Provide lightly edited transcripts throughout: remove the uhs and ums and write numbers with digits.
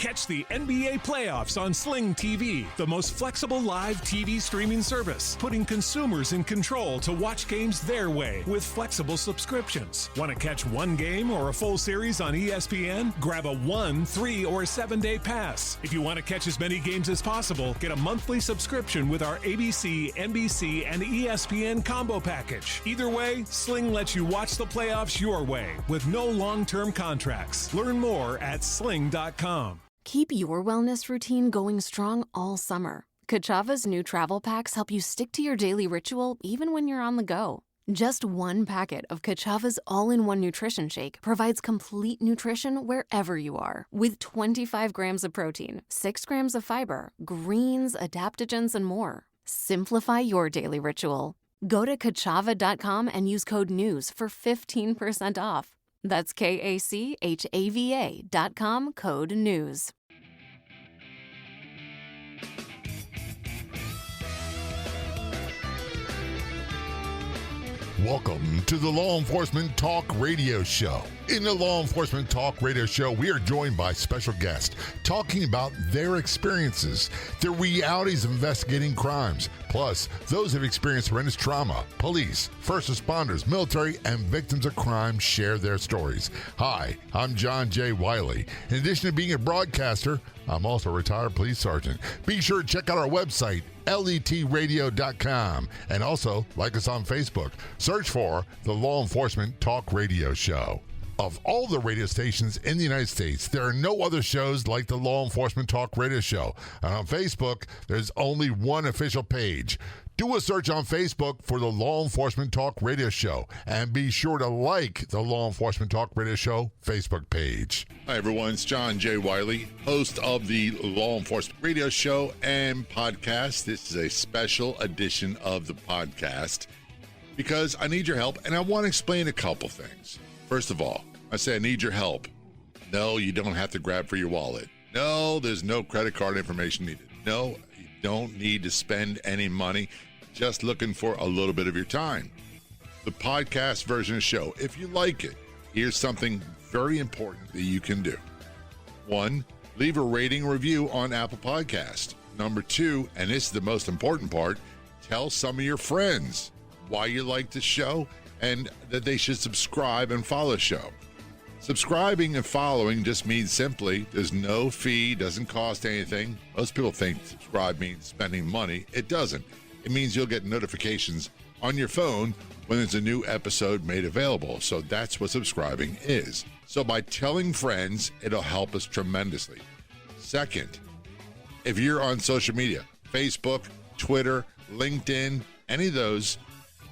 Catch the NBA playoffs on Sling TV, the most flexible live TV streaming service, putting consumers in control to watch games their way with flexible subscriptions. Want to catch one game or a full series on ESPN? Grab a 1, 3, or 7-day pass. If you want to catch as many games as possible, get a monthly subscription with our ABC, NBC, and ESPN combo package. Either way, Sling lets you watch the playoffs your way with no long-term contracts. Learn more at sling.com. Keep your wellness routine going strong all summer. Kachava's new travel packs help you stick to your daily ritual even when you're on the go. Just one packet of Kachava's all-in-one nutrition shake provides complete nutrition wherever you are, with 25 grams of protein, 6 grams of fiber, greens, adaptogens, and more. Simplify your daily ritual. Go to Kachava.com and use code NEWS for 15% off. That's KACHAVA.com, code NEWS. Welcome to the Law Enforcement Talk Radio Show. In the Law Enforcement Talk Radio Show, we are joined by special guests talking about their experiences, the realities of investigating crimes, plus those who have experienced horrendous trauma. Police, first responders, military, and victims of crime share their stories. Hi, I'm John J. Wiley. In addition to being a broadcaster, I'm also a retired police sergeant. Be sure to check out our website, letradio.com, and also like us on Facebook. Search for the Law Enforcement Talk Radio Show. Of all the radio stations in the United States, there are no other shows like the Law Enforcement Talk Radio Show. And on Facebook, there's only one official page. Do a search on Facebook for the Law Enforcement Talk Radio Show, and be sure to like the Law Enforcement Talk Radio Show Facebook page. Hi, everyone. It's John J. Wiley, host of the Law Enforcement Radio Show and podcast. This is a special edition of the podcast because I need your help, and I want to explain a couple things. First of all, I say I need your help. No, you don't have to grab for your wallet. No, there's no credit card information needed. No, you don't need to spend any money. Just looking for a little bit of your time. The podcast version of the show, if you like it, here's something very important that you can do. 1, leave a rating review on Apple Podcast. Number 2, and this is the most important part, tell some of your friends why you like the show and that they should subscribe and follow the show. Subscribing and following just means simply there's no fee, doesn't cost anything. Most people think subscribe means spending money. It doesn't. It means you'll get notifications on your phone when there's a new episode made available. So that's what subscribing is. So by telling friends, it'll help us tremendously. Second, if you're on social media, Facebook, Twitter, LinkedIn, any of those,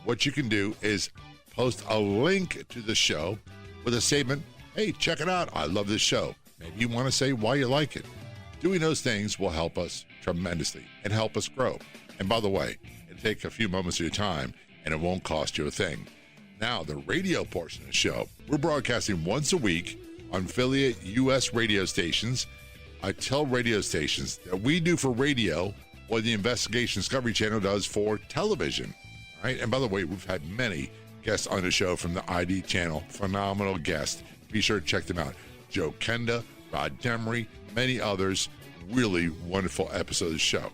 what you can do is post a link to the show with a statement, hey, check it out. I love this show. Maybe you want to say why you like it. Doing those things will help us tremendously and help us grow. And by the way, it'll take a few moments of your time and it won't cost you a thing. Now, the radio portion of the show, we're broadcasting once a week on affiliate U.S. radio stations. I tell radio stations that we do for radio what the Investigation Discovery Channel does for television. All right? And by the way, we've had many guests on the show from the ID channel. Phenomenal guests. Be sure to check them out. Joe Kenda, Rod Demery, many others. Really wonderful episode of the show.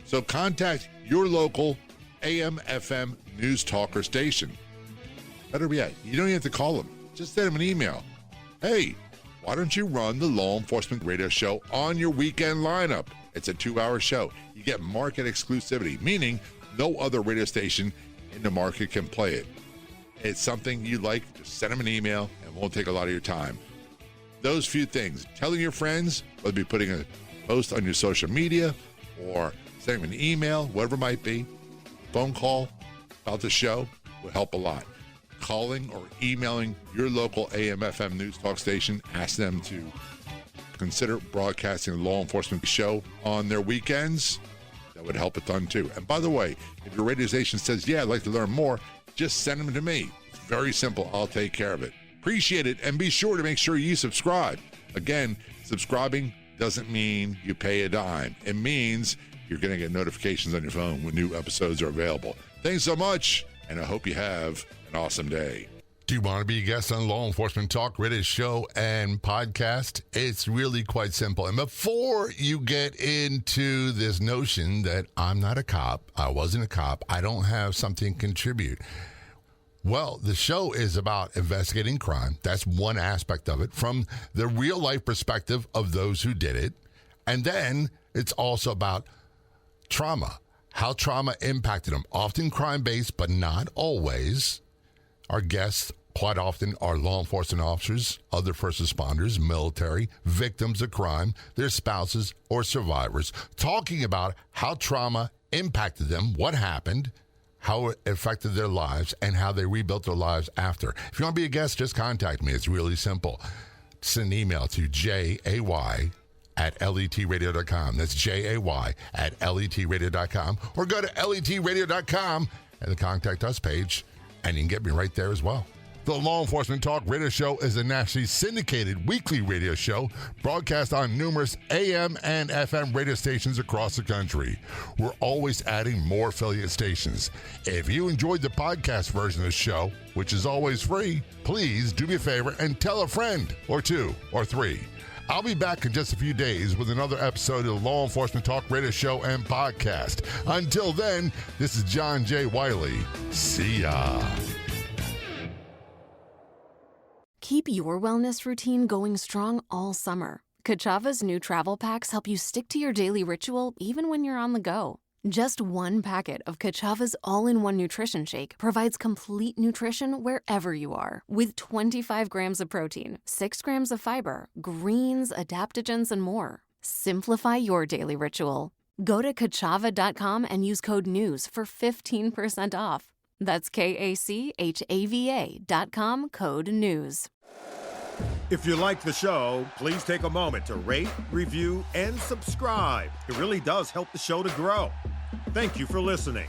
So contact your local AM/FM news talker station. Better yet, you don't even have to call them. Just send them an email. Hey, why don't you run the Law Enforcement Radio Show on your weekend lineup? It's a 2-hour show. You get market exclusivity, meaning no other radio station in the market can play it. It's something you like, just send them an email and it won't take a lot of your time. Those few things, telling your friends, whether it be putting a post on your social media or sending them an email, whatever it might be, phone call about the show will help a lot. Calling or emailing your local AM/FM news talk station, ask them to consider broadcasting a law enforcement show on their weekends. That would help a ton too. And by the way, if your radio station says, yeah, I'd like to learn more, just send them to me. It's very simple. I'll take care of it. Appreciate it. And be sure to make sure you subscribe. Again, subscribing doesn't mean you pay a dime. It means you're going to get notifications on your phone when new episodes are available. Thanks so much, and I hope you have an awesome day. Do you want to be a guest on Law Enforcement Talk Radio show and podcast? It's really quite simple. And before you get into this notion that I'm not a cop, I wasn't a cop, I don't have something to contribute. Well, the show is about investigating crime. That's one aspect of it from the real life perspective of those who did it. And then it's also about trauma, how trauma impacted them, often crime-based, but not always. Our guests quite often are law enforcement officers, other first responders, military, victims of crime, their spouses, or survivors, talking about how trauma impacted them, what happened, how it affected their lives, and how they rebuilt their lives after. If you want to be a guest, just contact me. It's really simple. Send an email to jay@letradio.com. That's jay@letradio.com. Or go to letradio.com and the Contact Us page, and you can get me right there as well. The Law Enforcement Talk Radio Show is a nationally syndicated weekly radio show broadcast on numerous AM and FM radio stations across the country. We're always adding more affiliate stations. If you enjoyed the podcast version of the show, which is always free, please do me a favor and tell a friend or two or three. I'll be back in just a few days with another episode of the Law Enforcement Talk Radio Show and podcast. Until then, this is John J. Wiley. See ya. Keep your wellness routine going strong all summer. Kachava's new travel packs help you stick to your daily ritual even when you're on the go. Just one packet of Kachava's all-in-one nutrition shake provides complete nutrition wherever you are, with 25 grams of protein, 6 grams of fiber, greens, adaptogens, and more. Simplify your daily ritual. Go to Kachava.com and use code NEWS for 15% off. That's KACHAVA.com, code NEWS. If you like the show, please take a moment to rate, review, and subscribe. It really does help the show to grow. Thank you for listening.